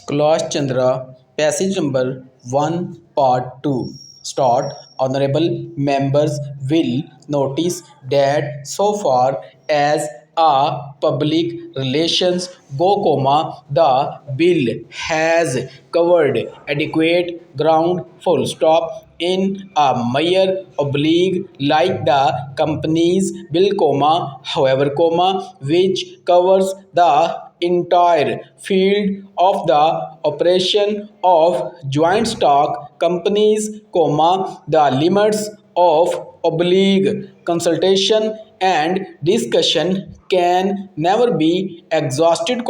Kailash Chandra, passage number 1, part 2. Start. Honorable members will notice that so far as a public relations go, the bill has covered adequate ground, full stop, in a mere oblique like the company's bill, however, which covers the entire field of the operation of joint stock companies, the limits of oblique consultation and discussion can never be exhausted,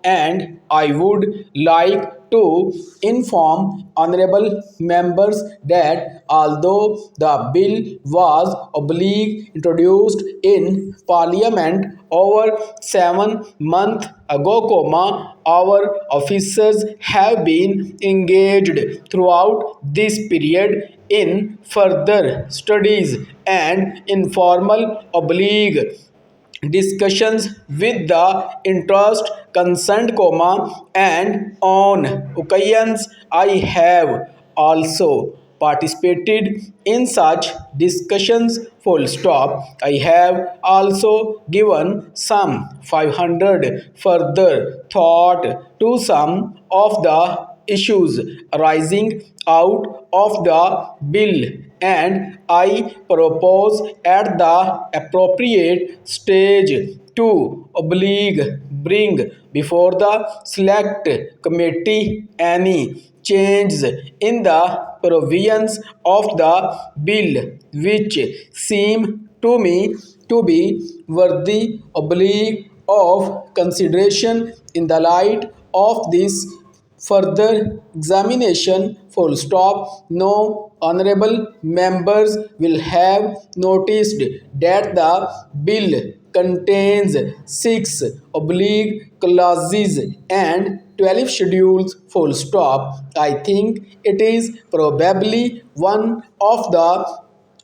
and I would like to inform honorable members that although the bill was oblique introduced in parliament over 7 months ago, our officers have been engaged throughout this period in further studies and informal oblique discussions with the interest concerned, and on occasions I have also participated in such discussions, full stop. I have also given some 500 further thought to some of the issues arising out of the bill, and I propose at the appropriate stage to bring before the select committee any changes in the provisions of the bill which seem to me to be worthy of consideration in the light of this further examination, full stop. No honorable members will have noticed that the bill contains 6 oblique clauses and 12 schedules, full stop. I think it is probably one of the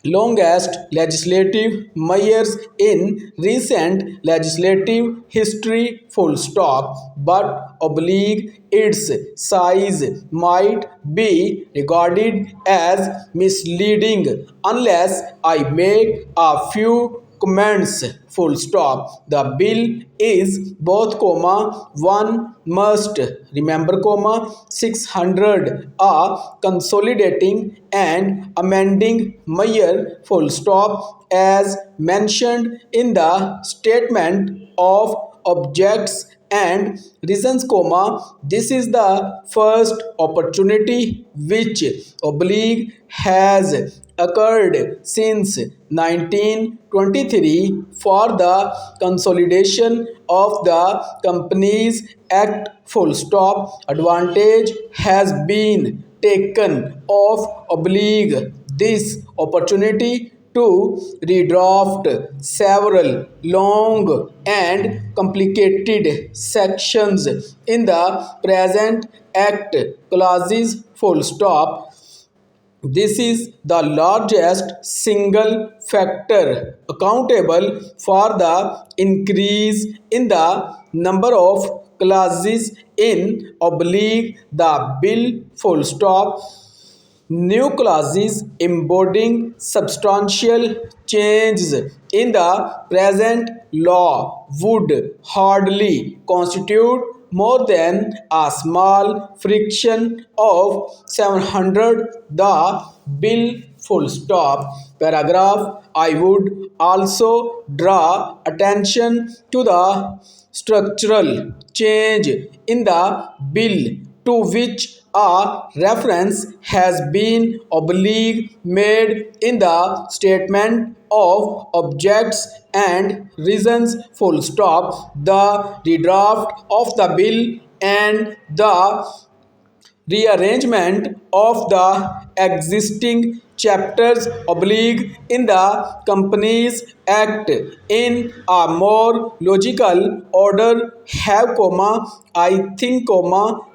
longest legislative measures in recent legislative history, full stop, but oblique its size might be regarded as misleading unless I make a few comments, full stop. The bill is both, one must remember, 600 a consolidating and amending measure, full stop, as mentioned in the statement of objects and reasons, this is the first opportunity which oblique has occurred since 1923 for the consolidation of the Companies Act, full stop. Advantage has been taken of oblique this opportunity to redraft several long and complicated sections in the present act clauses, full stop. This is the largest single factor accountable for the increase in the number of clauses in oblique the bill, full stop. New clauses embodying substantial changes in the present law would hardly constitute more than a small fraction of 700 the bill, full stop. Paragraph. I would also draw attention to the structural change in the bill to which a reference has been oblique made in the statement of objects and reasons, full stop. The redraft of the bill and the rearrangement of the existing chapters oblique in the Companies Act in a more logical order have I think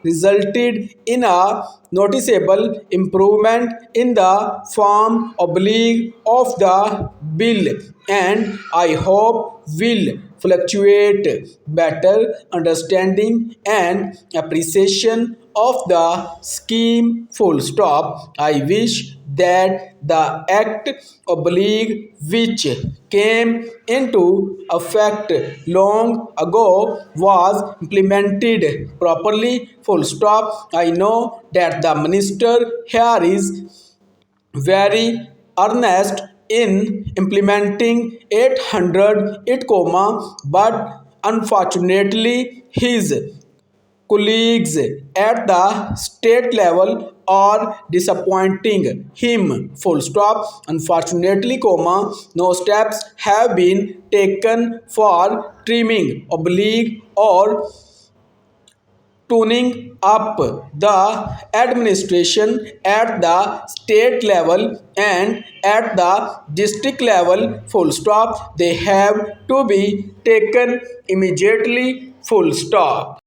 resulted in a noticeable improvement in the form oblique of the bill, and I hope will fluctuate better understanding and appreciation of the scheme full stop. I wish that the act oblique which came into effect long ago was implemented properly full stop. I know that the minister here is very earnest in implementing 800 it comma, but unfortunately his colleagues at the state level are disappointing him full stop. Unfortunately comma, no steps have been taken for trimming oblique or tuning up the administration at the state level and at the district level full stop. They have to be taken immediately full stop.